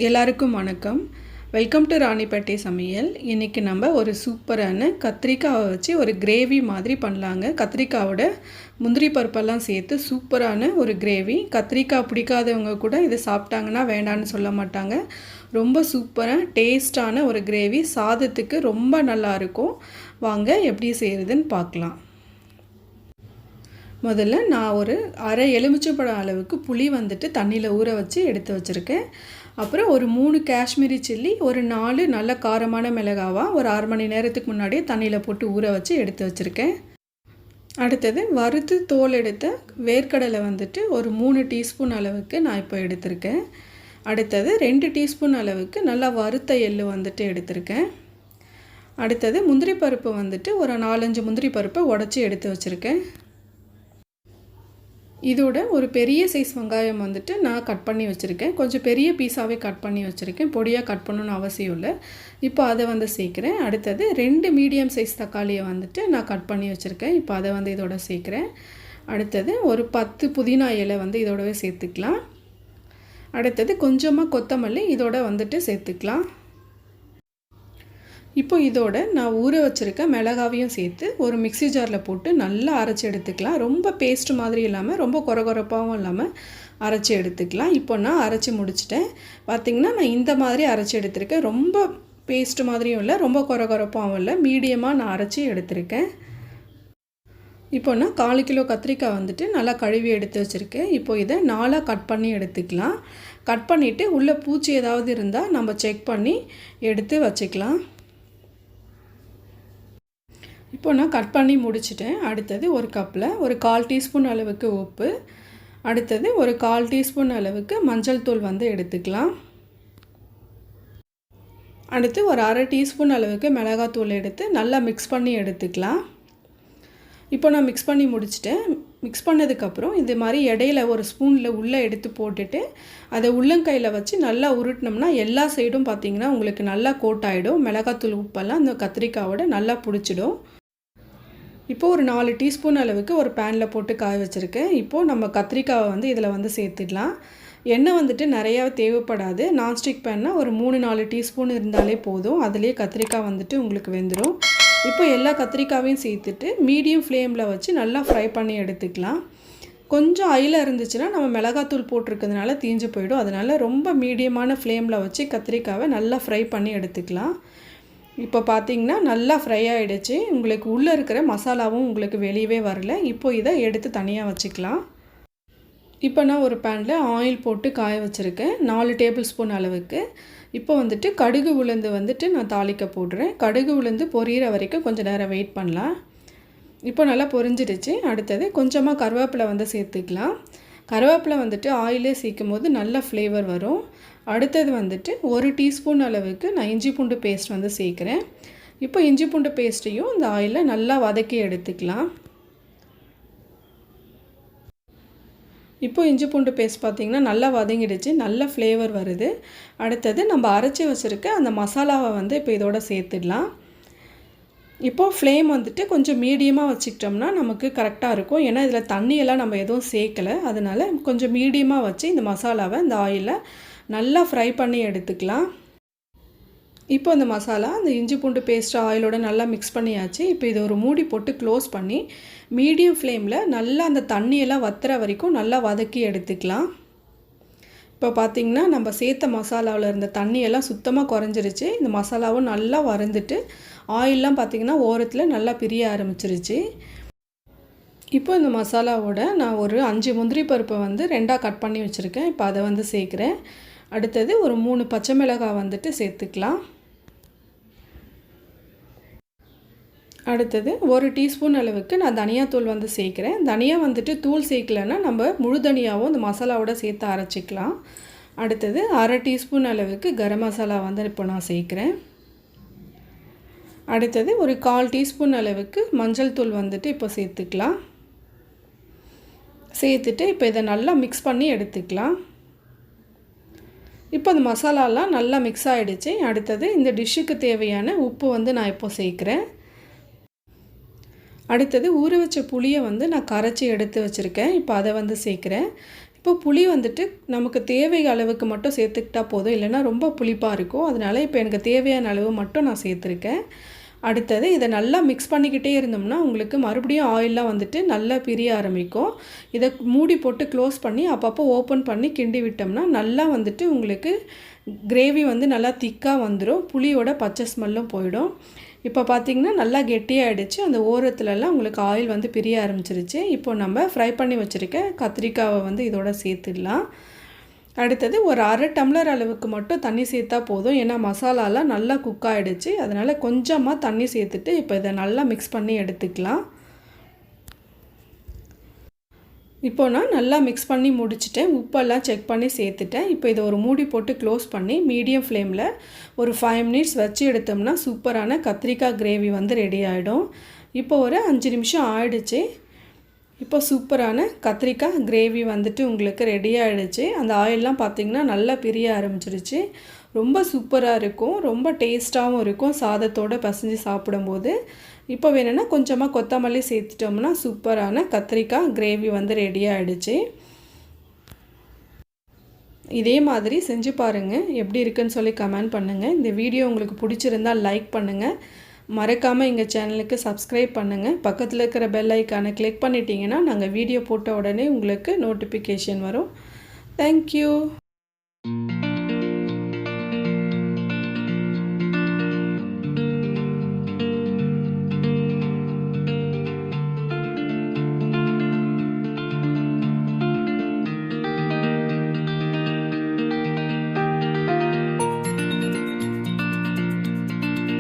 எல்லாருக்கும் வணக்கம். Welcome to Ranipet சமையல். இன்றைக்கி நம்ம ஒரு சூப்பரான கத்திரிக்காவை வச்சு ஒரு கிரேவி மாதிரி பண்ணலாங்க. கத்திரிக்காவோட முந்திரி பருப்பெல்லாம் சேர்த்து சூப்பரான ஒரு கிரேவி. கத்திரிக்காய் பிடிக்காதவங்க கூட இதை சாப்பிட்டாங்கன்னா வேண்டான்னு சொல்ல மாட்டாங்க. ரொம்ப சூப்பராக டேஸ்டான ஒரு கிரேவி, சாதத்துக்கு ரொம்ப நல்லாயிருக்கும். வாங்க எப்படி செய்கிறதுன்னு பார்க்கலாம். முதல்ல நான் ஒரு அரை எலுமிச்சைப்பழம் அளவுக்கு புளி தண்ணியில் ஊற வச்சு எடுத்து வச்சுருக்கேன். அப்புறம் ஒரு 3 காஷ்மீரி சில்லி, ஒரு 4 நல்ல காரமான மிளகாவாக ஒரு 1/2 மணி நேரத்துக்கு முன்னாடியே தண்ணியில் போட்டு ஊற வச்சு எடுத்து வச்சுருக்கேன். அடுத்தது வறுத்து தோல் எடுத்த வேர்க்கடலை ஒரு 3 டீஸ்பூன் அளவுக்கு நான் இப்போ எடுத்திருக்கேன். அடுத்தது 2 டீஸ்பூன் அளவுக்கு நல்லா வறுத்த எள்ளு எடுத்திருக்கேன். அடுத்தது முந்திரி பருப்பு ஒரு 4-5 முந்திரி பருப்பை உடச்சி எடுத்து வச்சுருக்கேன். இதோட ஒரு பெரிய சைஸ் வெங்காயம் நான் கட் பண்ணி வச்சுருக்கேன். கொஞ்சம் பெரிய பீஸாகவே கட் பண்ணி வச்சுருக்கேன். பொடியாக கட் பண்ணணும்னு அவசியம் இல்லை. இப்போ அதை சேர்க்குறேன். அடுத்தது 2 மீடியம் சைஸ் தக்காளியை நான் கட் பண்ணி வச்சுருக்கேன். இப்போ அதை இதோட சேர்க்குறேன். அடுத்தது ஒரு 10 புதினா இலை இதோடவே சேர்த்துக்கலாம். அடுத்தது கொஞ்சமாக கொத்தமல்லி இதோட சேர்த்துக்கலாம். இப்போ இதோட நான் ஊற வச்சுருக்க மிளகாவையும் சேர்த்து ஒரு மிக்ஸி ஜாரில் போட்டு நல்லா அரைச்சி எடுத்துக்கலாம். ரொம்ப பேஸ்ட் மாதிரி இல்லாமல் ரொம்ப கொரகொரப்பாகவும் இல்லாமல் அரைச்சி எடுத்துக்கலாம். இப்போ நான் அரைச்சி முடிச்சிட்டேன். பார்த்திங்கன்னா நான் இந்த மாதிரி அரைச்சி எடுத்திருக்கேன். ரொம்ப பேஸ்ட் மாதிரியும் இல்லை, ரொம்ப கொரகொரப்பாகவும் இல்லை, மீடியமாக நான் அரைச்சி எடுத்திருக்கேன். இப்போ நான் 1/4 கிலோ கத்திரிக்காய் நல்லா கழுவி எடுத்து வச்சுருக்கேன். இப்போ இதை 4ஆக கட் பண்ணி எடுத்துக்கலாம். கட் பண்ணிவிட்டு உள்ளே பூச்சி ஏதாவது இருந்தால் நம்ம செக் பண்ணி எடுத்து வச்சுக்கலாம். இப்போ நான் கட் பண்ணி முடிச்சிட்டேன். அடுத்தது ஒரு கப்பில் ஒரு 1/4 டீஸ்பூன் அளவுக்கு உப்பு, அடுத்தது ஒரு 1/4 டீஸ்பூன் அளவுக்கு மஞ்சள் தூள் எடுத்துக்கலாம். அடுத்து ஒரு 1/2 டீஸ்பூன் அளவுக்கு மிளகாத்தூள் எடுத்து நல்லா மிக்ஸ் பண்ணி எடுத்துக்கலாம். இப்போ நான் மிக்ஸ் பண்ணி முடிச்சிட்டேன். மிக்ஸ் பண்ணதுக்கப்புறம் இது மாதிரி இடையில ஒரு ஸ்பூனில் உள்ளே எடுத்து போட்டுட்டு அதை உள்ளங்கையில் வச்சு நல்லா உருட்டினோம்னா எல்லா சைடும் பார்த்திங்கன்னா உங்களுக்கு நல்லா கோட் ஆகிடும். மிளகாத்தூள் உப்பெல்லாம் அந்த கத்திரிக்காயோட நல்லா பிடிச்சிடும். இப்போது ஒரு 4 டீஸ்பூன் அளவுக்கு ஒரு பேனில் போட்டு காய வச்சுருக்கேன். இப்போது நம்ம கத்திரிக்காவை இதில் சேர்த்துடலாம். எண்ணெய் நிறையா தேவைப்படாது. நான்ஸ்டிக் பேன்னா ஒரு 3-4 டீஸ்பூன் இருந்தாலே போதும். அதுலேயே கத்திரிக்காய் உங்களுக்கு வெந்துடும். இப்போ எல்லா கத்திரிக்காவையும் சேர்த்துட்டு மீடியம் ஃப்ளேமில் வச்சு நல்லா ஃப்ரை பண்ணி எடுத்துக்கலாம். கொஞ்சம் ஆயிலாக இருந்துச்சுன்னா நம்ம மிளகாத்தூள் போட்டிருக்கிறதுனால தீஞ்சு போயிடும். அதனால் ரொம்ப மீடியமான ஃப்ளேமில் வச்சு கத்திரிக்காவை நல்லா ஃப்ரை பண்ணி எடுத்துக்கலாம். இப்போ பார்த்திங்கன்னா நல்லா ஃப்ரை ஆகிடுச்சு. உங்களுக்கு உள்ளே இருக்கிற மசாலாவும் உங்களுக்கு வெளியவே வரல. இப்போ இதை எடுத்து தனியாக வச்சுக்கலாம். இப்போ நான் ஒரு பேனில் ஆயில் போட்டு காய வச்சுருக்கேன் 4 டேபிள் ஸ்பூன் அளவுக்கு. இப்போ கடுகு உளுந்து நான் தாளிக்க போடுறேன். கடுகு உளுந்து பொரியிற வரைக்கும் கொஞ்சம் நேரம் வெயிட் பண்ணலாம். இப்போ நல்லா பொரிஞ்சிடுச்சு. அடுத்தது கொஞ்சமாக கருவேப்பிலை சேர்த்துக்கலாம். கருவேப்பிலை ஆயிலே சேர்க்கும் போது நல்ல ஃப்ளேவர் வரும். அடுத்தது 1 டீஸ்பூன் அளவுக்கு நான் இஞ்சி பூண்டு பேஸ்ட் சேர்க்குறேன். இப்போ இஞ்சி பூண்டு பேஸ்ட்டையும் இந்த ஆயிலில் நல்லா வதக்கி எடுத்துக்கலாம். இப்போ இஞ்சி பூண்டு பேஸ்ட் பார்த்திங்கன்னா நல்லா வதங்கிடுச்சு, நல்ல ஃப்ளேவர் வருது. அடுத்தது நம்ம அரைச்சி வச்சுருக்க அந்த மசாலாவை இப்போ இதோட சேர்த்துடலாம். இப்போது ஃப்ளேம் கொஞ்சம் மீடியமாக வச்சுக்கிட்டோம்னா நமக்கு கரெக்டாக இருக்கும். ஏன்னா இதில் தண்ணியெல்லாம் நம்ம எதுவும் சேர்க்கலை. அதனால் கொஞ்சம் மீடியமாக வச்சு இந்த மசாலாவை இந்த ஆயிலில் நல்லா ஃப்ரை பண்ணி எடுத்துக்கலாம். இப்போ அந்த மசாலா அந்த இஞ்சி பூண்டு பேஸ்ட் ஆயிலோட நல்லா மிக்ஸ் பண்ணியாச்சு. இப்போ இதை ஒரு மூடி போட்டு க்ளோஸ் பண்ணி மீடியம் ஃப்ளேமில் நல்லா அந்த தண்ணியெல்லாம் வத்துற வரைக்கும் நல்லா வதக்கி எடுத்துக்கலாம். இப்போ பார்த்திங்கன்னா நம்ம சேர்த்த மசாலாவில் இருந்த தண்ணியெல்லாம் சுத்தமாக குறைஞ்சிருச்சு. இந்த மசாலாவும் நல்லா வறந்துட்டு ஆயிலெலாம் பார்த்திங்கன்னா ஓரத்தில் நல்லா பிரிய ஆரம்பிச்சிருச்சு. இப்போ இந்த மசாலாவோட நான் ஒரு 5 முந்திரி பருப்பை 2ஆக கட் பண்ணி வச்சுருக்கேன். இப்போ அதை சேர்க்குறேன். அடுத்தது ஒரு 3 பச்சை மிளகாய் சேர்த்துக்கலாம். அடுத்தது 1 டீஸ்பூன் அளவுக்கு நான் தனியாத்தூள் சேர்க்குறேன். தனியா தூள் சேர்க்கலைன்னா நம்ம முழு தனியாகவும் இந்த மசாலாவோட சேர்த்து அரைச்சிக்கலாம். அடுத்தது 1/2 டீஸ்பூன் அளவுக்கு கரம் மசாலா இப்போ நான் சேர்க்குறேன். அடுத்தது ஒரு 1/4 டீஸ்பூன் அளவுக்கு மஞ்சள் தூள் இப்போ சேர்த்துக்கலாம். சேர்த்துட்டு இப்போ இதை நல்லா மிக்ஸ் பண்ணி எடுத்துக்கலாம். இப்போ அந்த மசாலாலாம் நல்லா மிக்ஸ் ஆகிடுச்சு. அடுத்தது இந்த டிஷ்ஷுக்கு தேவையான உப்பு நான் இப்போ சேர்க்குறேன். அடுத்தது ஊற வச்ச புளியை நான் கரைச்சி எடுத்து வச்சுருக்கேன். இப்போ அதை சேர்க்குறேன். இப்போ புளி வந்துட்டு நமக்கு தேவை அளவுக்கு மட்டும் சேர்த்துக்கிட்டா போதும், இல்லைன்னா ரொம்ப புளிப்பாக இருக்கும். அதனால் இப்போ எனக்கு தேவையான அளவு மட்டும் நான் சேர்த்துருக்கேன். அடுத்தது இதை நல்லா மிக்ஸ் பண்ணிக்கிட்டே இருந்தோம்னா உங்களுக்கு மறுபடியும் ஆயிலெலாம் வந்துட்டு நல்லா பிரிய ஆரம்பிக்கும். இதை மூடி போட்டு க்ளோஸ் பண்ணி அப்பப்போ ஓப்பன் பண்ணி கிண்டி விட்டோம்னா நல்லா வந்துட்டு உங்களுக்கு கிரேவி வந்து நல்லா திக்காக வந்துடும். புளியோட பச்சை ஸ்மெல்லும் போயிடும். இப்போ பார்த்திங்கன்னா நல்லா கெட்டியாகிடுச்சு. அந்த ஓரத்துலலாம் உங்களுக்கு ஆயில் வந்து பிரிய ஆரம்பிச்சிருச்சு. இப்போ நம்ம ஃப்ரை பண்ணி வச்சுருக்க கத்திரிக்காவை வந்து இதோட சேர்த்துடலாம். அடுத்தது ஒரு அரை டம்ளர் அளவுக்கு மட்டும் தண்ணி சேர்த்தா போதும். ஏன்னா மசாலாலாம் நல்லா குக் ஆகிடுச்சு. அதனால் கொஞ்சமாக தண்ணி சேர்த்துட்டு இப்போ இதை நல்லா மிக்ஸ் பண்ணி எடுத்துக்கலாம். இப்போ நான் நல்லா மிக்ஸ் பண்ணி முடிச்சுட்டேன். உப்பெல்லாம் செக் பண்ணி சேர்த்துட்டேன். இப்போ இதை ஒரு மூடி போட்டு க்ளோஸ் பண்ணி மீடியம் ஃப்ளேமில் ஒரு 5 மினிட்ஸ் வச்சு எடுத்தோம்னா சூப்பரான கத்திரிக்காய் கிரேவி வந்து ரெடி ஆகிடும். இப்போ ஒரு 5 நிமிஷம் ஆயிடுச்சு. இப்போ சூப்பரான கத்திரிக்காய் கிரேவி வந்துட்டு உங்களுக்கு ரெடி ஆகிடுச்சு. அந்த ஆயிலெலாம் பார்த்திங்கன்னா நல்லா பிரிய ஆரம்பிச்சிருச்சு. ரொம்ப சூப்பராக இருக்கும், ரொம்ப டேஸ்ட்டாகவும் இருக்கும் சாதத்தோடு பசைஞ்சு சாப்பிடும்போது. இப்போ வேணும்னா கொஞ்சமாக கொத்தமல்லி சேர்த்துட்டோம்னா சூப்பரான கத்திரிக்காய் கிரேவி வந்து ரெடி ஆகிடுச்சு. இதே மாதிரி செஞ்சு பாருங்கள், எப்படி இருக்குன்னு சொல்லி கமெண்ட் பண்ணுங்கள். இந்த வீடியோ உங்களுக்கு பிடிச்சிருந்தால் லைக் பண்ணுங்கள். மறக்காமல் எங்கள் சேனலுக்கு சப்ஸ்கிரைப் பண்ணுங்கள். பக்கத்தில் இருக்கிற பெல் ஐக்கானை கிளிக் பண்ணிட்டீங்கன்னா நாங்கள் வீடியோ போட்ட உடனே உங்களுக்கு நோட்டிஃபிகேஷன் வரும். தேங்க்யூ.